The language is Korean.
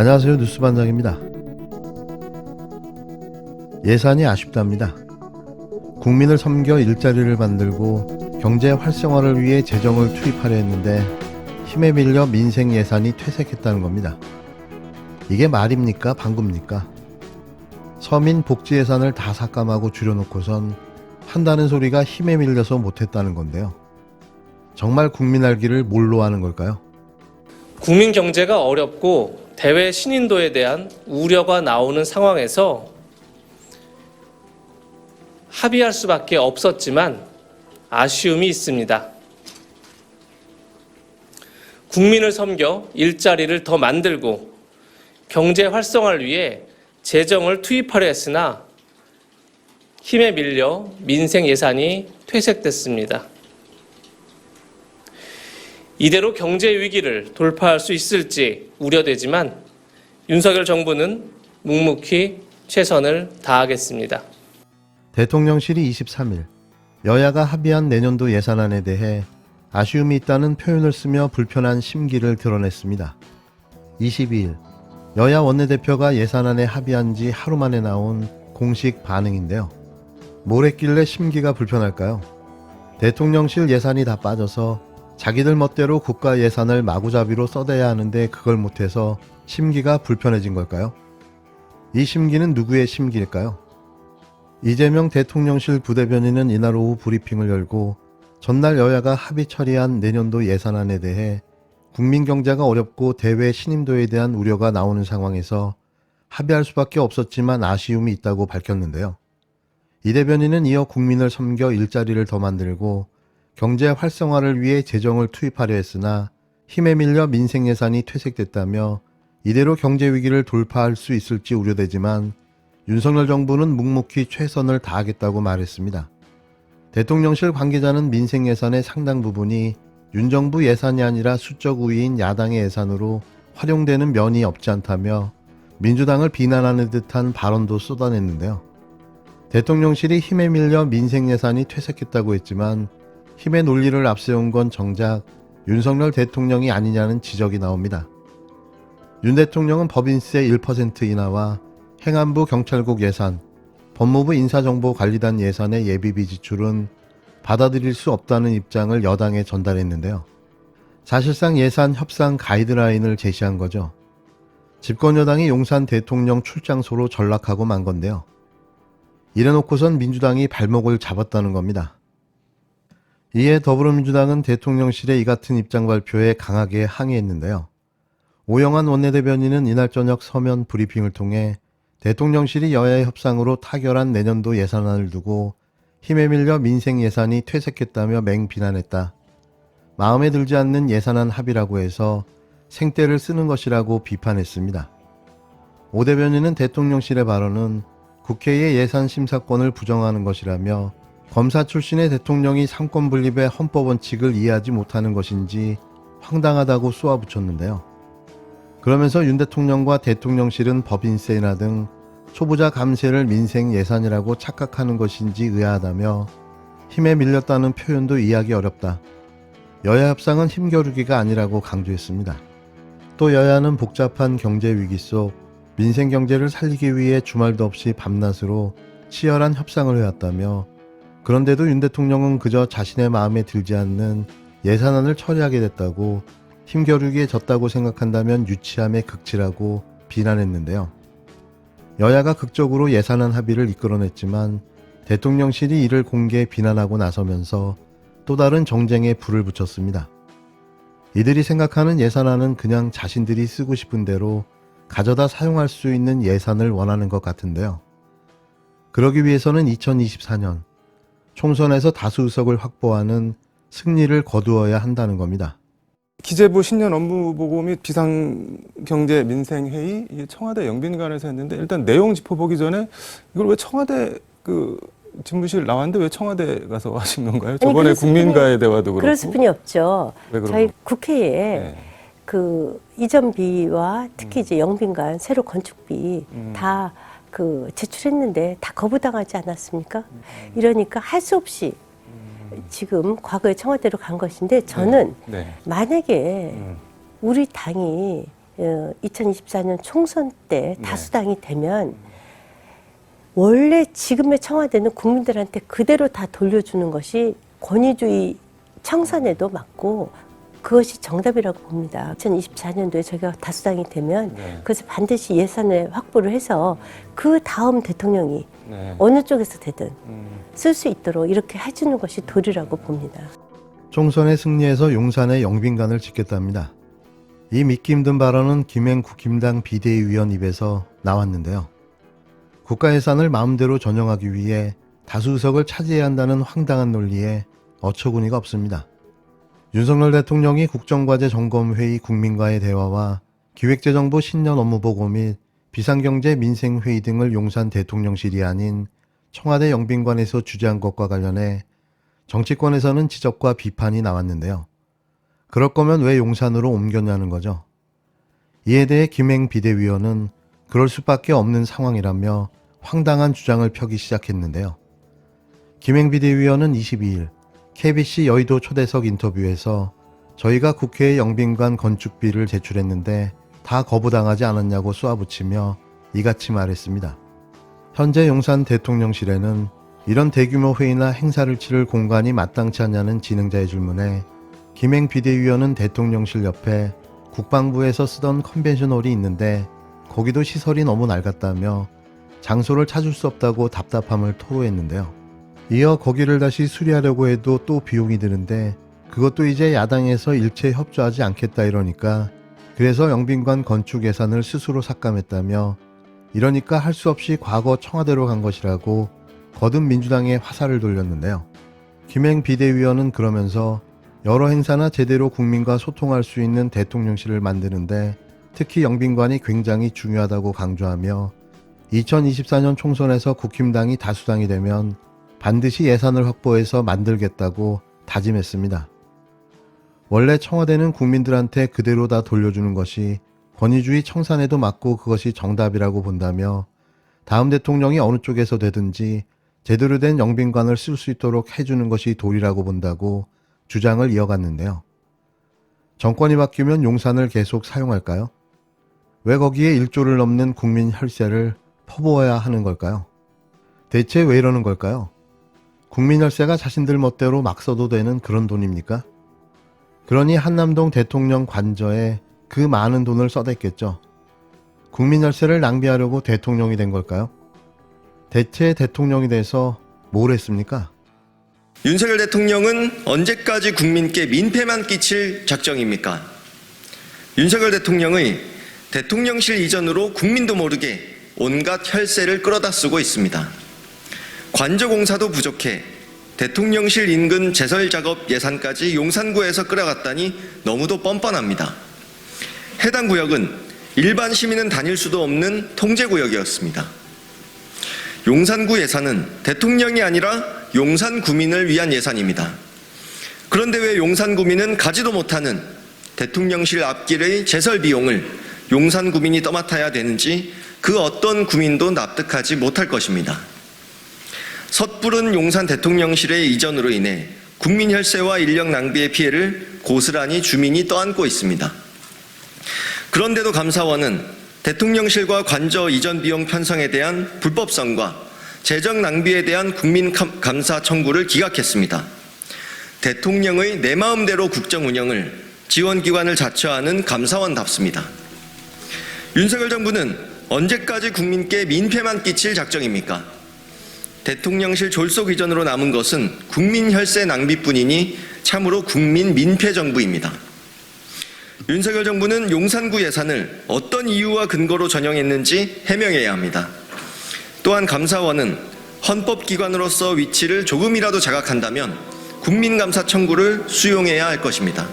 안녕하세요. 뉴스반장입니다. 예산이 아쉽답니다. 국민을 섬겨 일자리를 만들고 경제 활성화를 위해 재정을 투입하려 했는데 힘에 밀려 민생 예산이 퇴색했다는 겁니다. 이게 말입니까? 방구입니까? 서민 복지 예산을 다 삭감하고 줄여놓고선 한다는 소리가 힘에 밀려서 못했다는 건데요. 정말 국민 알기를 뭘로 하는 걸까요? 국민 경제가 어렵고 대외 신인도에 대한 우려가 나오는 상황에서 합의할 수밖에 없었지만 아쉬움이 있습니다. 국민을 섬겨 일자리를 더 만들고 경제 활성화를 위해 재정을 투입하려 했으나 힘에 밀려 민생 예산이 퇴색됐습니다. 이대로 경제 위기를 돌파할 수 있을지 우려되지만 윤석열 정부는 묵묵히 최선을 다하겠습니다. 대통령실이 23일 여야가 합의한 내년도 예산안에 대해 아쉬움이 있다는 표현을 쓰며 불편한 심기를 드러냈습니다. 22일 여야 원내대표가 예산안에 합의한 지 하루 만에 나온 공식 반응인데요. 뭘 했길래 심기가 불편할까요? 대통령실 예산이 다 빠져서 자기들 멋대로 국가 예산을 마구잡이로 써대야 하는데 그걸 못해서 심기가 불편해진 걸까요? 이 심기는 누구의 심기일까요? 이재명 대통령실 부대변인은 이날 오후 브리핑을 열고 전날 여야가 합의 처리한 내년도 예산안에 대해 국민 경제가 어렵고 대외 신임도에 대한 우려가 나오는 상황에서 합의할 수밖에 없었지만 아쉬움이 있다고 밝혔는데요. 이 대변인은 이어 국민을 섬겨 일자리를 더 만들고 경제 활성화를 위해 재정을 투입하려 했으나 힘에 밀려 민생 예산이 퇴색됐다며 이대로 경제 위기를 돌파할 수 있을지 우려되지만 윤석열 정부는 묵묵히 최선을 다하겠다고 말했습니다. 대통령실 관계자는 민생 예산의 상당 부분이 윤 정부 예산이 아니라 수적 우위인 야당의 예산으로 활용되는 면이 없지 않다며 민주당을 비난하는 듯한 발언도 쏟아냈는데요. 대통령실이 힘에 밀려 민생 예산이 퇴색했다고 했지만 힘의 논리를 앞세운 건 정작 윤석열 대통령이 아니냐는 지적이 나옵니다. 윤 대통령은 법인세 1% 인하와 행안부 경찰국 예산, 법무부 인사정보관리단 예산의 예비비 지출은 받아들일 수 없다는 입장을 여당에 전달했는데요. 사실상 예산 협상 가이드라인을 제시한 거죠. 집권 여당이 용산 대통령 출장소로 전락하고 만 건데요. 이래놓고선 민주당이 발목을 잡았다는 겁니다. 이에 더불어민주당은 대통령실의 이 같은 입장 발표에 강하게 항의했는데요. 오영환 원내대변인은 이날 저녁 서면 브리핑을 통해 대통령실이 여야의 협상으로 타결한 내년도 예산안을 두고 힘에 밀려 민생 예산이 퇴색했다며 맹비난했다. 마음에 들지 않는 예산안 합의라고 해서 생떼를 쓰는 것이라고 비판했습니다. 오 대변인은 대통령실의 발언은 국회의 예산 심사권을 부정하는 것이라며 검사 출신의 대통령이 상권 분립의 헌법 원칙을 이해하지 못하는 것인지 황당하다고 쏘아붙였는데요. 그러면서 윤 대통령과 대통령실은 법인세 인하 등 초보자 감세를 민생 예산이라고 착각하는 것인지 의아하다며 힘에 밀렸다는 표현도 이해하기 어렵다. 여야 협상은 힘겨루기가 아니라고 강조했습니다. 또 여야는 복잡한 경제 위기 속 민생 경제를 살리기 위해 주말도 없이 밤낮으로 치열한 협상을 해왔다며 그런데도 윤 대통령은 그저 자신의 마음에 들지 않는 예산안을 처리하게 됐다고 힘겨루기에 졌다고 생각한다면 유치함의 극치라고 비난했는데요. 여야가 극적으로 예산안 합의를 이끌어냈지만 대통령실이 이를 공개 비난하고 나서면서 또 다른 정쟁에 불을 붙였습니다. 이들이 생각하는 예산안은 그냥 자신들이 쓰고 싶은 대로 가져다 사용할 수 있는 예산을 원하는 것 같은데요. 그러기 위해서는 2024년 총선에서 다수 의석을 확보하는 승리를 거두어야 한다는 겁니다. 기재부 신년 업무보고 및 비상경제 민생회의 청와대 영빈관에서 했는데 일단 내용 짚어보기 전에 이걸 왜 청와대 집무실 나왔는데 왜 청와대 가서 하신 건가요? 저번에 국민과의 대화도 그렇고. 그럴 수뿐이 없죠. 왜 저희 그런 국회에 네. 이전비와 특히 이제 영빈관 새로 건축비 다 제출했는데 다 거부당하지 않았습니까? 이러니까 할 수 없이 지금 과거에 청와대로 간 것인데 저는 네. 만약에 우리 당이 2024년 총선 때 다수당이 되면 원래 지금의 청와대는 국민들한테 그대로 다 돌려주는 것이 권위주의 청산에도 맞고 그것이 정답이라고 봅니다. 2024년도에 저희가 다수당이 되면 그래서 반드시 예산을 확보를 해서 그 다음 대통령이 어느 쪽에서 되든 쓸 수 있도록 이렇게 해주는 것이 도리라고 봅니다. 총선에 승리해서 용산에 영빈관을 짓겠답니다. 이 믿기 힘든 발언은 김행 국힘당 비대위원 입에서 나왔는데요. 국가 예산을 마음대로 전용하기 위해 다수 의석을 차지해야 한다는 황당한 논리에 어처구니가 없습니다. 윤석열 대통령이 국정과제 점검회의 국민과의 대화와 기획재정부 신년 업무보고 및 비상경제 민생회의 등을 용산 대통령실이 아닌 청와대 영빈관에서 주재한 것과 관련해 정치권에서는 지적과 비판이 나왔는데요. 그럴 거면 왜 용산으로 옮겼냐는 거죠. 이에 대해 김행 비대위원은 그럴 수밖에 없는 상황이라며 황당한 주장을 펴기 시작했는데요. 김행 비대위원은 22일 KBC 여의도 초대석 인터뷰에서 저희가 국회에 영빈관 건축비를 제출했는데 다 거부당하지 않았냐고 쏘아붙이며 이같이 말했습니다. 현재 용산 대통령실에는 이런 대규모 회의나 행사를 치를 공간이 마땅치 않냐는 진행자의 질문에 김행 비대위원은 대통령실 옆에 국방부에서 쓰던 컨벤션홀이 있는데 거기도 시설이 너무 낡았다며 장소를 찾을 수 없다고 답답함을 토로했는데요. 이어 거기를 다시 수리하려고 해도 또 비용이 드는데 그것도 이제 야당에서 일체 협조하지 않겠다 이러니까 그래서 영빈관 건축 예산을 스스로 삭감했다며 이러니까 할 수 없이 과거 청와대로 간 것이라고 거듭 민주당에 화살을 돌렸는데요. 김행 비대위원은 그러면서 여러 행사나 제대로 국민과 소통할 수 있는 대통령실을 만드는데 특히 영빈관이 굉장히 중요하다고 강조하며 2024년 총선에서 국힘당이 다수당이 되면 반드시 예산을 확보해서 만들겠다고 다짐했습니다. 원래 청와대는 국민들한테 그대로 다 돌려주는 것이 권위주의 청산에도 맞고 그것이 정답이라고 본다며 다음 대통령이 어느 쪽에서 되든지 제대로 된 영빈관을 쓸 수 있도록 해주는 것이 도리라고 본다고 주장을 이어갔는데요. 정권이 바뀌면 용산을 계속 사용할까요? 왜 거기에 1조를 넘는 국민 혈세를 퍼부어야 하는 걸까요? 대체 왜 이러는 걸까요? 국민 혈세가 자신들 멋대로 막 써도 되는 그런 돈입니까? 그러니 한남동 대통령 관저에 그 많은 돈을 써댔겠죠. 국민 혈세를 낭비하려고 대통령이 된 걸까요? 대체 대통령이 돼서 뭘 했습니까? 윤석열 대통령은 언제까지 국민께 민폐만 끼칠 작정입니까? 윤석열 대통령의 대통령실 이전으로 국민도 모르게 온갖 혈세를 끌어다 쓰고 있습니다. 관저공사도 부족해 대통령실 인근 제설작업 예산까지 용산구에서 끌어갔다니 너무도 뻔뻔합니다. 해당 구역은 일반 시민은 다닐 수도 없는 통제구역이었습니다. 용산구 예산은 대통령이 아니라 용산구민을 위한 예산입니다. 그런데 왜 용산구민은 가지도 못하는 대통령실 앞길의 제설 비용을 용산구민이 떠맡아야 되는지 그 어떤 구민도 납득하지 못할 것입니다. 섣부른 용산 대통령실의 이전으로 인해 국민 혈세와 인력 낭비의 피해를 고스란히 주민이 떠안고 있습니다. 그런데도 감사원은 대통령실과 관저 이전 비용 편성에 대한 불법성과 재정 낭비에 대한 국민 감사 청구를 기각했습니다. 대통령의 내 마음대로 국정 운영을 지원기관을 자처하는 감사원답습니다. 윤석열 정부는 언제까지 국민께 민폐만 끼칠 작정입니까? 대통령실 졸속 이전으로 남은 것은 국민 혈세 낭비뿐이니 참으로 국민 민폐 정부입니다. 윤석열 정부는 용산구 예산을 어떤 이유와 근거로 전용했는지 해명해야 합니다. 또한 감사원은 헌법기관으로서 위치를 조금이라도 자각한다면 국민감사 청구를 수용해야 할 것입니다.